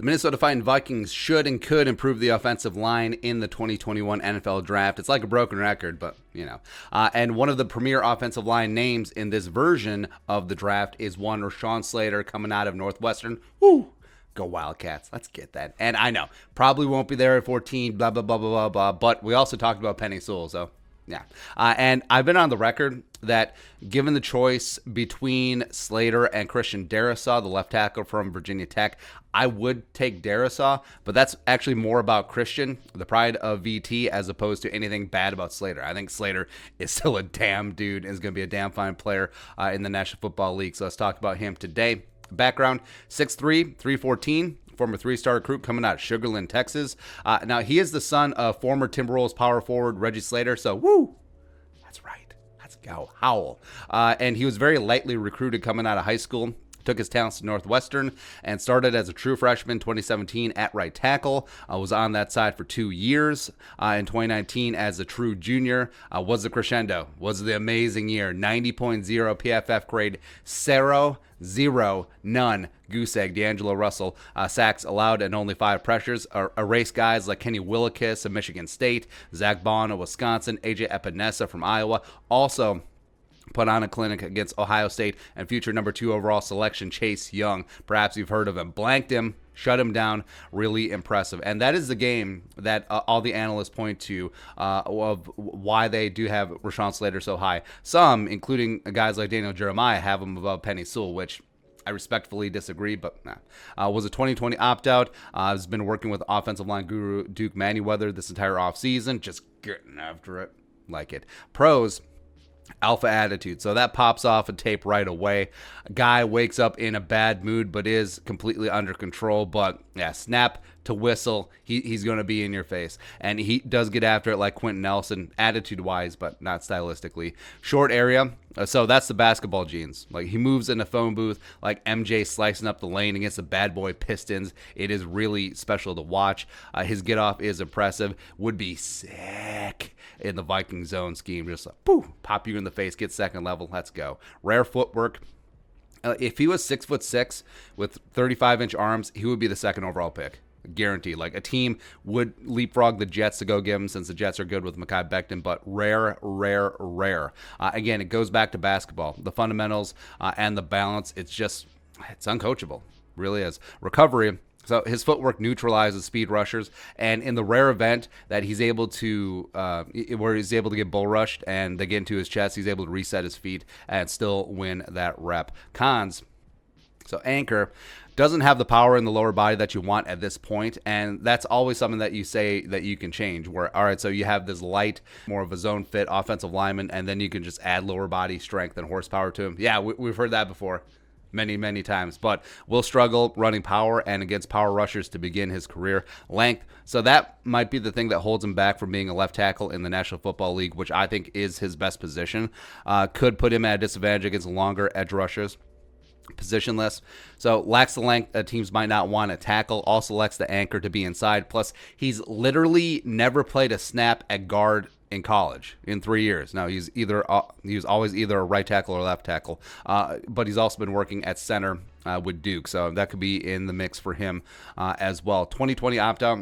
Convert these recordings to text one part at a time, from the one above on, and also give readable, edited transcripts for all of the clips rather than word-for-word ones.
The Minnesota Vikings should and could improve the offensive line in the 2021 NFL Draft. It's like a broken record, but you know. And one of the premier offensive line names in this version of the draft is one Rashawn Slater coming out of Northwestern. Woo! Go Wildcats. Let's get that. And I know, probably won't be there at 14, blah, blah, blah, blah, blah, blah. But we also talked about Penei Sewell, so yeah. And I've been on the record that given the choice between Slater and Christian Darrisaw, the left tackle from Virginia Tech, I would take Darrisaw, but that's actually more about Christian, the pride of VT, as opposed to anything bad about Slater. I think Slater is still a damn dude and is going to be a damn fine player in the National Football League. So let's talk about him today. Background, 6'3", 314. Former three-star recruit coming out of Sugar Land, Texas. Now, he is the son of former Timberwolves power forward Reggie Slater, so woo, that's right. Let's go, howl. And he was very lightly recruited coming out of high school. Took his talents to Northwestern and started as a true freshman 2017 at right tackle. Was on that side for 2 years. In 2019 as a true junior. Was the crescendo. Was the amazing year. 90.0 PFF grade. 0, none. Goose egg. D'Angelo Russell. Sacks allowed and only 5 pressures. Erased guys like Kenny Willekes of Michigan State. Zach Bond of Wisconsin. AJ Epinesa from Iowa. Also put on a clinic against Ohio State and future number 2 overall selection Chase Young. Perhaps you've heard of him. Blanked him, shut him down. Really impressive. And that is the game that all the analysts point to of why they do have Rashawn Slater so high. Some, including guys like Daniel Jeremiah, have him above Penei Sewell, which I respectfully disagree, but nah. Was a 2020 opt-out. Has been working with offensive line guru Duke Manyweather this entire offseason. Just getting after it. Like it. Pros. Alpha attitude. So that pops off a tape right away. A guy wakes up in a bad mood, but is completely under control. But yeah, snap to whistle, he's going to be in your face. And he does get after it like Quentin Nelson, attitude-wise, but not stylistically. Short area. So that's the basketball genes. Like he moves in a phone booth like MJ slicing up the lane against the bad boy Pistons. It is really special to watch. His get-off is impressive. Would be sick in the Viking zone scheme. Just like, poof, pop you in the face, get second level, let's go. Rare footwork. If he was 6'6" with 35-inch arms, he would be the second overall pick. Guaranteed. Like a team would leapfrog the Jets to go get him since the Jets are good with Mekhi Becton, but rare. Again, it goes back to basketball. The fundamentals and the balance, it's uncoachable. Really is. Recovery. So his footwork neutralizes speed rushers, and in the rare event that he's able to, where he's able to get bull rushed and they get into his chest, he's able to reset his feet and still win that rep. Cons. So anchor doesn't have the power in the lower body that you want at this point, and that's always something that you say that you can change. Where, all right, so you have this light, more of a zone fit offensive lineman, and then you can just add lower body strength and horsepower to him. Yeah, we've heard that before. Many times, but will struggle running power and against power rushers to begin his career. Length, so that might be the thing that holds him back from being a left tackle in the National Football League, which I think is his best position. Could put him at a disadvantage against longer edge rushers. Positionless, so lacks the length that teams might not want to tackle. Also lacks the anchor to be inside. Plus, he's literally never played a snap at guard in college in 3 years. Now, he was always either a right tackle or left tackle, but he's also been working at center with Duke, so that could be in the mix for him as well. 2020 opt-out.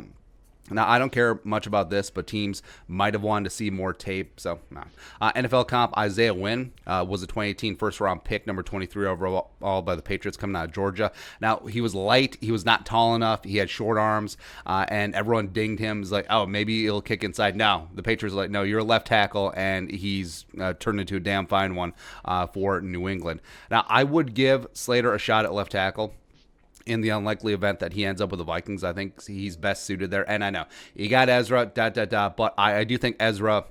Now, I don't care much about this, but teams might have wanted to see more tape. So, no. NFL comp, Isaiah Wynn was a 2018 first-round pick, number 23 overall by the Patriots coming out of Georgia. Now, he was light. He was not tall enough. He had short arms, and everyone dinged him. He's like, oh, maybe he'll kick inside. No, the Patriots are like, no, you're a left tackle, and he's turned into a damn fine one for New England. Now, I would give Slater a shot at left tackle. In the unlikely event that he ends up with the Vikings, I think he's best suited there. And I know you got Ezra, but I do think Ezra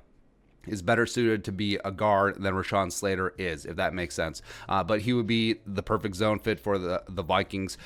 is better suited to be a guard than Rashawn Slater is, if that makes sense. But he would be the perfect zone fit for the Vikings.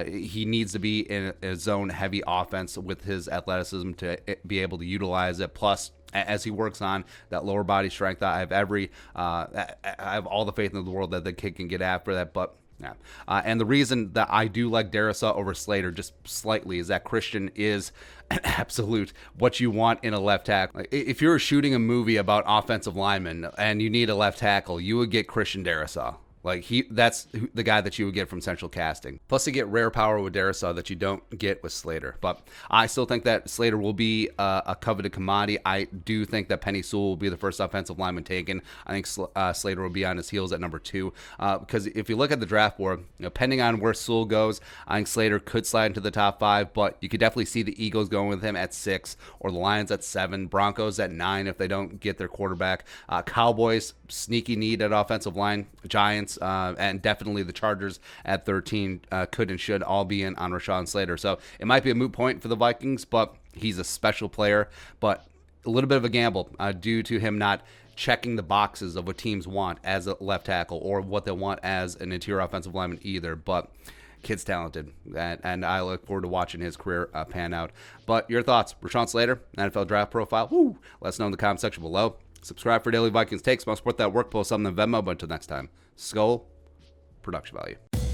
He needs to be in a zone-heavy offense with his athleticism to be able to utilize it. Plus, as he works on that lower body strength, I have all the faith in the world that the kid can get after that. But yeah. And the reason that I do like Darrisaw over Slater just slightly is that Christian is an absolute what you want in a left tackle. Like, if you're shooting a movie about offensive linemen and you need a left tackle, you would get Christian Darrisaw. Like that's the guy that you would get from Central Casting. Plus, you get rare power with Darisaw that you don't get with Slater. But I still think that Slater will be a coveted commodity. I do think that Penny Sewell will be the first offensive lineman taken. I think Slater will be on his heels at number 2. Because if you look at the draft board, depending on where Sewell goes, I think Slater could slide into the top 5. But you could definitely see the Eagles going with him at 6, or the Lions at 7, Broncos at 9 if they don't get their quarterback. Cowboys, sneaky need at offensive line. Giants, and definitely the Chargers at 13 could and should all be in on Rashawn Slater. So it might be a moot point for the Vikings, but he's a special player. But a little bit of a gamble due to him not checking the boxes of what teams want as a left tackle or what they want as an interior offensive lineman either. But kid's talented, and I look forward to watching his career pan out. But your thoughts, Rashawn Slater, NFL draft profile? Woo! Let us know in the comment section below. Subscribe for daily Vikings takes. I'll support that work. Post something in Venmo. But until next time, Skull production value.